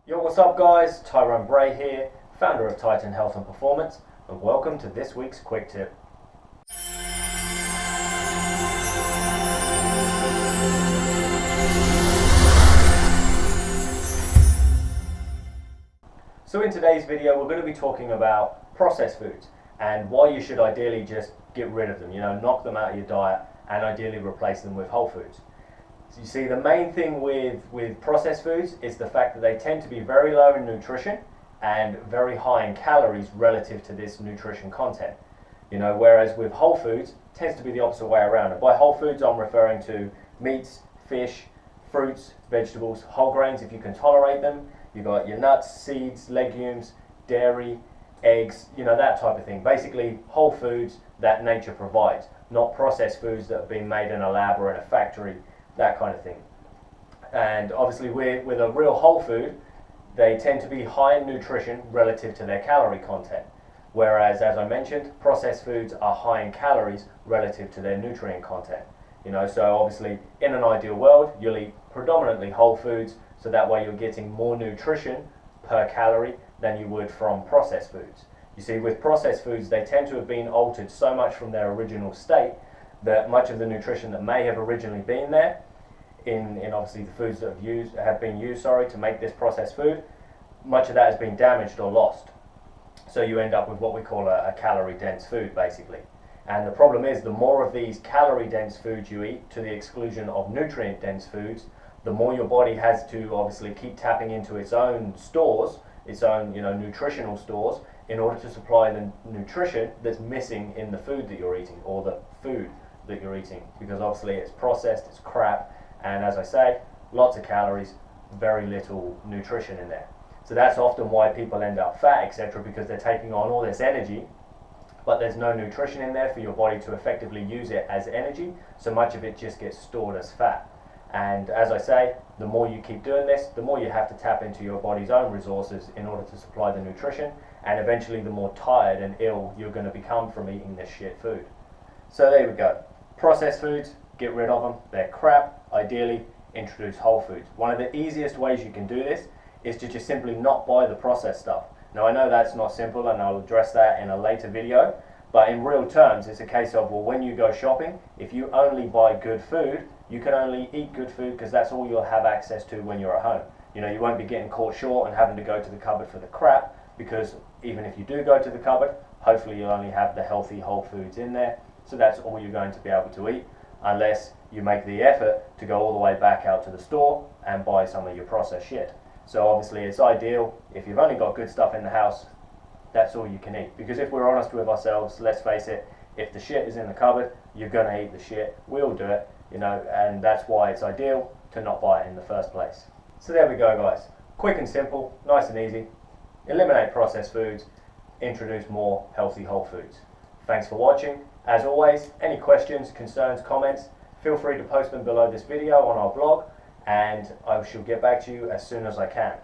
Yo, what's up guys? Tyrone Bray here, founder of Titan Health and Performance, and welcome to this week's quick tip. So in today's video we're going to be talking about processed foods and why you should ideally just get rid of them, knock them out of your diet and ideally replace them with whole foods. So you see, the main thing with processed foods is the fact that they tend to be very low in nutrition and very high in calories relative to this nutrition content. Whereas with whole foods, it tends to be the opposite way around. And by whole foods, I'm referring to meats, fish, fruits, vegetables, whole grains if you can tolerate them. You've got your nuts, seeds, legumes, dairy, eggs, that type of thing. Basically, whole foods that nature provides, not processed foods that have been made in a lab or in a factory, that kind of thing. And obviously with a real whole food, they tend to be high in nutrition relative to their calorie content. Whereas, as I mentioned, processed foods are high in calories relative to their nutrient content. So obviously in an ideal world, you'll eat predominantly whole foods, so that way you're getting more nutrition per calorie than you would from processed foods. You see, with processed foods, they tend to have been altered so much from their original state that much of the nutrition that may have originally been there in obviously the foods that have been used to make this processed food, much of that has been damaged or lost. So you end up with what we call a calorie dense food, basically. And the problem is, the more of these calorie dense foods you eat to the exclusion of nutrient dense foods, the more your body has to obviously keep tapping into its own stores, its own nutritional stores, in order to supply the nutrition that's missing in the food that you're eating, or the food that you're eating, because obviously it's processed, it's crap, and as I say, lots of calories, very little nutrition in there. So that's often why people end up fat, etc., because they're taking on all this energy, but there's no nutrition in there for your body to effectively use it as energy, so much of it just gets stored as fat. And as I say, the more you keep doing this, the more you have to tap into your body's own resources in order to supply the nutrition, and eventually the more tired and ill you're going to become from eating this shit food. So there we go. Processed foods, get rid of them. They're crap. Ideally, introduce whole foods. One of the easiest ways you can do this is to just simply not buy the processed stuff. Now I know that's not simple, and I'll address that in a later video, but in real terms it's a case of, well, when you go shopping, if you only buy good food, you can only eat good food because that's all you'll have access to when you're at home. You won't be getting caught short and having to go to the cupboard for the crap, because even if you do go to the cupboard, hopefully you'll only have the healthy whole foods in there. So that's all you're going to be able to eat, unless you make the effort to go all the way back out to the store and buy some of your processed shit. So obviously it's ideal, if you've only got good stuff in the house, that's all you can eat. Because if we're honest with ourselves, let's face it, if the shit is in the cupboard, you're going to eat the shit. We all do it, and that's why it's ideal to not buy it in the first place. So there we go, guys. Quick and simple, nice and easy. Eliminate processed foods, introduce more healthy whole foods. Thanks for watching. As always, any questions, concerns, comments, feel free to post them below this video on our blog, and I shall get back to you as soon as I can.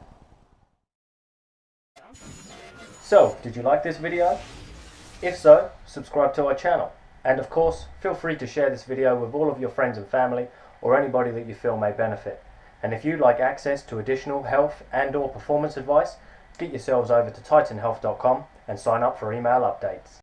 So, did you like this video? If so, subscribe to our channel. And of course, feel free to share this video with all of your friends and family, or anybody that you feel may benefit. And if you'd like access to additional health and/or performance advice, get yourselves over to titanhealth.com and sign up for email updates.